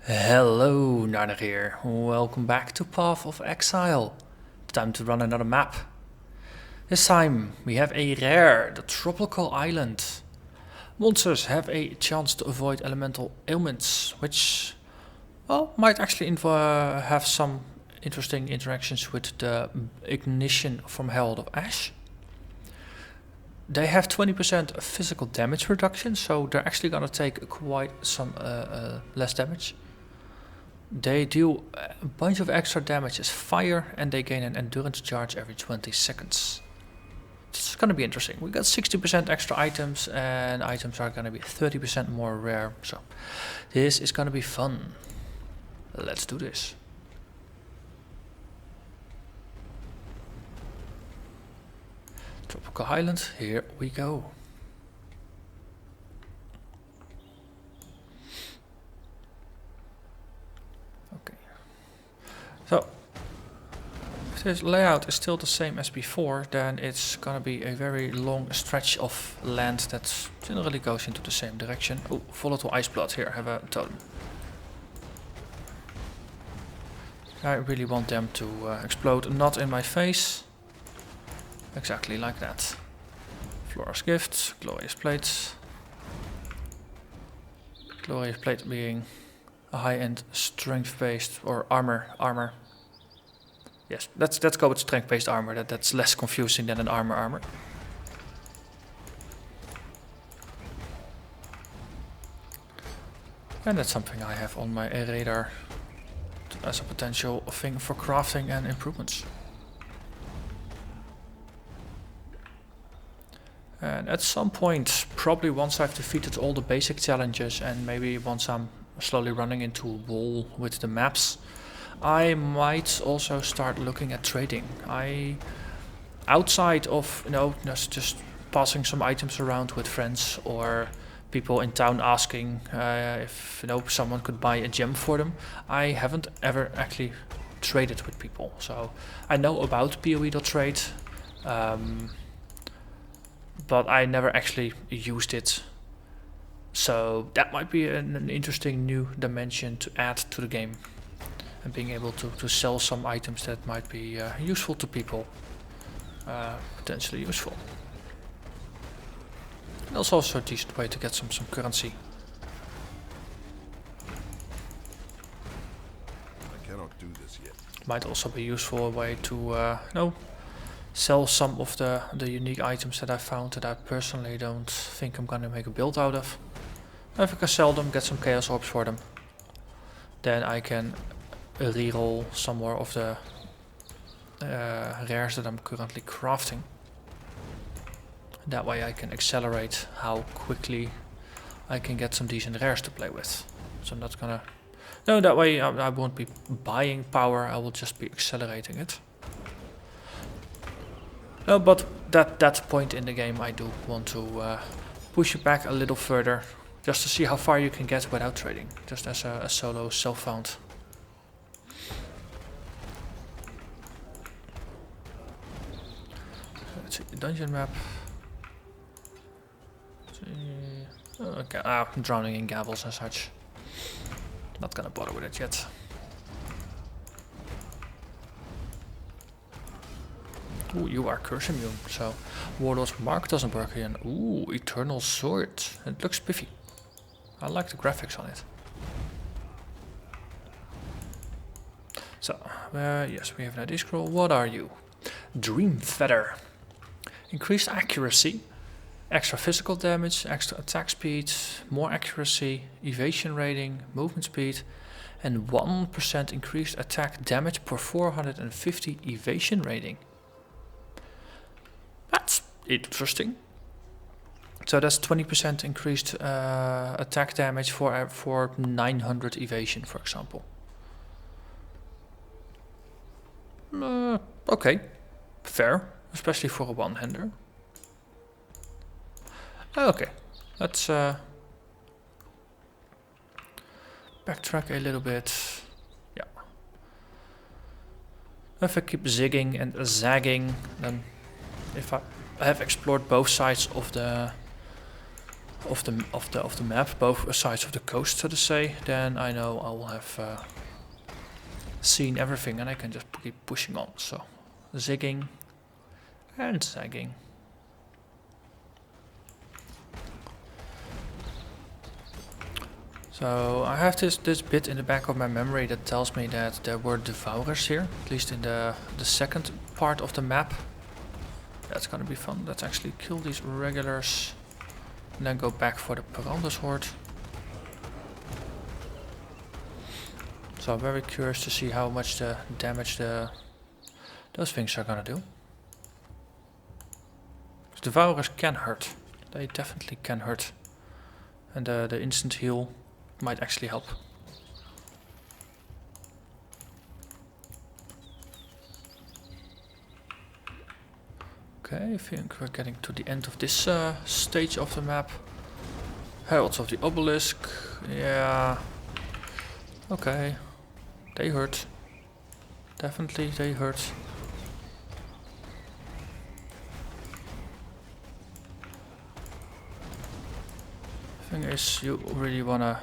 Hello, Narnach here. Welcome back to Path of Exile. Time to run another map. This time we have a rare, the Tropical Island. Monsters have a chance to avoid elemental ailments, which, well, might actually have some interesting interactions with the Ignition from Herald of Ash. They have 20% physical damage reduction, so they're actually gonna take quite some less damage. They deal a bunch of extra damage as fire, and they gain an endurance charge every 20 seconds. It's gonna be interesting. We got 60% extra items, and items are gonna be 30% more rare, so this is gonna be fun. Let's do this. Tropical Island, here we go. Okay. So, if this layout is still the same as before, then it's gonna be a very long stretch of land that generally goes into the same direction. Oh, volatile ice blood. Here, have a totem. I really want them to explode, not in my face. Exactly like that. Flora's Gift, Glorious Plates. Glorious Plate being a high-end strength-based or armor. Yes, let's go with strength-based armor. That's less confusing than an armor. And that's something I have on my radar as a potential thing for crafting and improvements. And at some point, probably once I've defeated all the basic challenges and maybe once I'm slowly running into a wall with the maps, I might also start looking at trading. Outside of, just passing some items around with friends or people in town asking if someone could buy a gem for them, I haven't ever actually traded with people. So I know about PoE.trade. But I never actually used it. So that might be an interesting new dimension to add to the game. And being able to sell some items that might be useful to people. Potentially useful. And also a decent way to get some currency. I cannot do this yet. Might also be useful a way to sell some of the unique items that I found that I personally don't think I'm gonna make a build out of. If I can sell them, get some chaos orbs for them, then I can reroll some more of the rares that I'm currently crafting. That way I can accelerate how quickly I can get some decent rares to play with. So I'm not gonna... No, that way I won't be buying power, I will just be accelerating it. No, but that point in the game I do want to push it back a little further, just to see how far you can get without trading, just as a solo self-found. Let's see the dungeon map. Okay, I'm drowning in gavels and such. Not gonna bother with it yet. Ooh, you are curse immune, so Warlord's Mark doesn't work again. Ooh, Eternal Sword. It looks spiffy. I like the graphics on it. So, yes, we have an ID scroll. What are you? Dream Feather. Increased accuracy, extra physical damage, extra attack speed, more accuracy, evasion rating, movement speed, and 1% increased attack damage per 450 evasion rating. That's interesting. So that's 20% increased attack damage for 900 evasion, for example. Okay, fair, especially for a one-hander. Okay, let's backtrack a little bit. Yeah. If I keep zigging and zagging, then if I have explored both sides of the of the map, both sides of the coast, so to say, then I know I will have seen everything, and I can just keep pushing on. So zigging and zagging. So I have this bit in the back of my memory that tells me that there were devourers here, at least in the second part of the map. That's gonna be fun. Let's actually kill these regulars and then go back for the Perandus horde. So I'm very curious to see how much the damage those things are gonna do. Devourers can hurt. They definitely can hurt. And the instant heal might actually help. Okay, I think we're getting to the end of this stage of the map. Heralds of the Obelisk. Yeah. Okay. They hurt. Definitely they hurt. Thing is, you really wanna...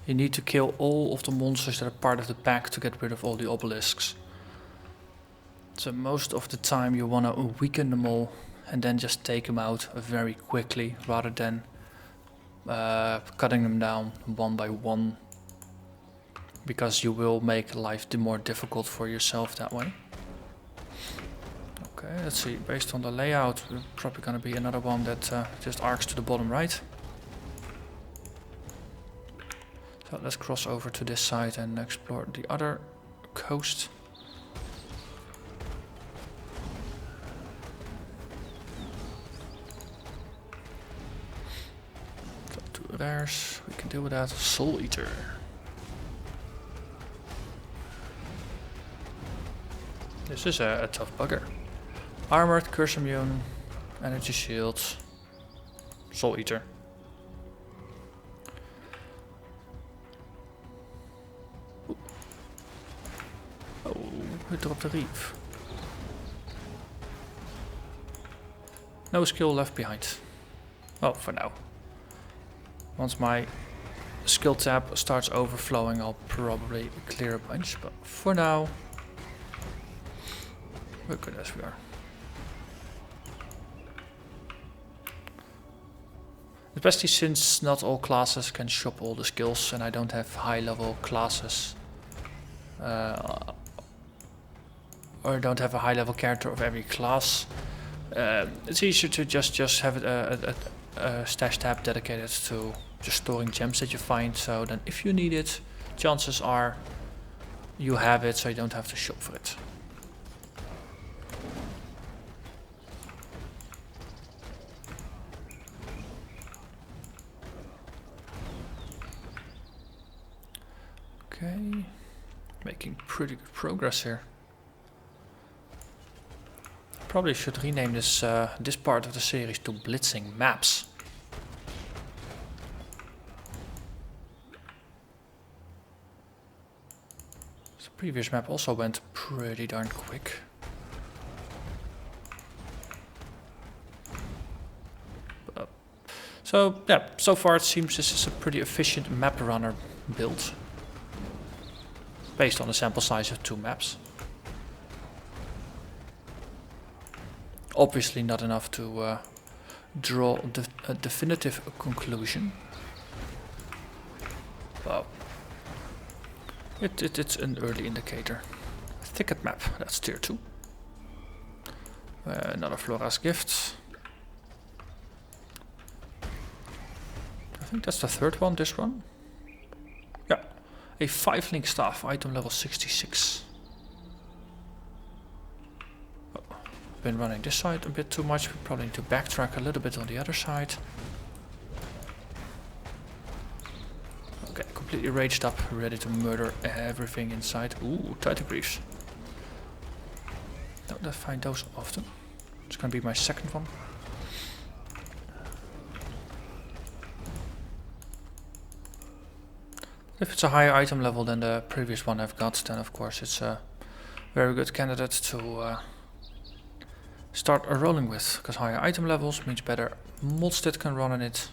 You need to kill all of the monsters that are part of the pack to get rid of all the obelisks. So most of the time you wanna weaken them all and then just take them out very quickly, rather than cutting them down one by one. Because you will make life more difficult for yourself that way. Okay, let's see, based on the layout, we're probably gonna be another one that just arcs to the bottom right. So let's cross over to this side and explore the other coast. So 2 rares, we can deal with that. Soul Eater. This is a tough bugger. Armored, curse immune, energy shields, Soul Eater. We dropped the reef. No skill left behind. Well, for now. Once my skill tab starts overflowing, I'll probably clear a bunch, but for now, we're good as we are. Especially since not all classes can shop all the skills, and I don't have high level classes. Or don't have a high level character of every class. It's easier to just have a stash tab dedicated to just storing gems that you find, so then if you need it, chances are you have it, so you don't have to shop for it. Okay, making pretty good progress here. Probably should rename this this part of the series to Blitzing Maps. The previous map also went pretty darn quick. So yeah, so far it seems this is a pretty efficient map runner build. Based on a sample size of 2 maps. Obviously not enough to draw a definitive conclusion. Well, it's an early indicator. Thicket map, that's tier 2. Another Flora's Gift. I think that's the 3rd one, this one. Yeah, a 5-link staff, item level 66. Been running this side a bit too much. We probably need to backtrack a little bit on the other side. Okay, completely raged up, ready to murder everything inside. Ooh, Titan Briefs. Don't find those often. It's gonna be my 2nd one. If it's a higher item level than the previous one I've got, then of course it's a very good candidate to start rolling with, because higher item levels means better mod stat can run in it,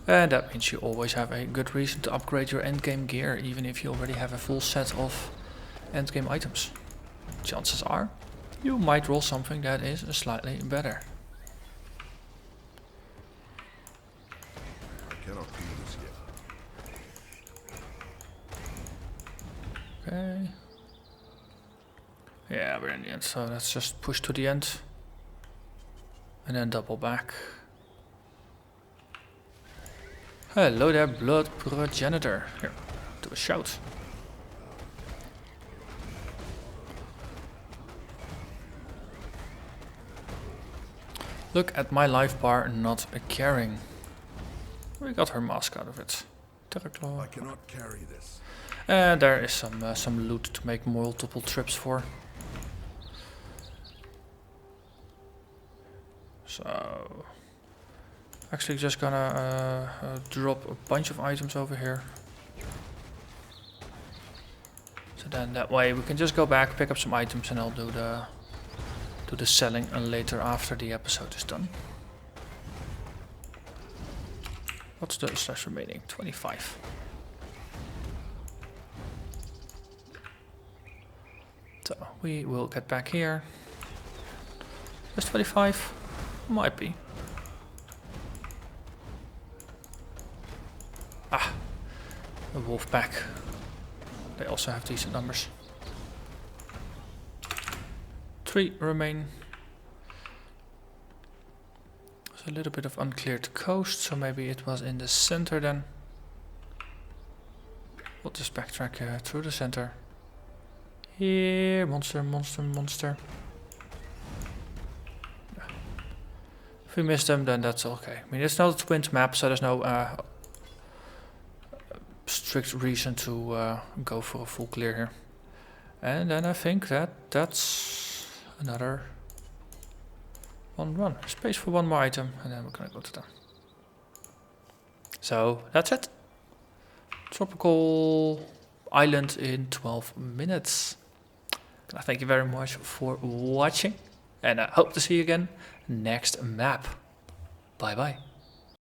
And that means you always have a good reason to upgrade your endgame gear, even if you already have a full set of endgame items. Chances are, you might roll something that is slightly better. I cannot do this yet. Okay. Yeah, we're in the end, so let's just push to the end. And then double back. Hello there, blood progenitor. Here, do a shout. Look at my life bar not caring. We got her mask out of it. Terraclaw. I cannot carry this. And there is some loot to make multiple trips for. So, actually just gonna drop a bunch of items over here. So then that way we can just go back, pick up some items, and I'll do the selling later after the episode is done. What's the slash remaining? 25. So we will get back here. Just 25. Might be. Ah, a wolf pack. They also have decent numbers. 3 remain. There's a little bit of uncleared coast, so maybe it was in the center then. We'll just backtrack through the center. Here, monster, monster, monster. If we miss them, then that's okay. I mean, it's not a twins map, so there's no strict reason to go for a full clear here. And then I think that's another one run. Space for one more item, and then we're gonna go to them. So that's it. Tropical island in 12 minutes. Thank you very much for watching, and I hope to see you again next map. Bye bye.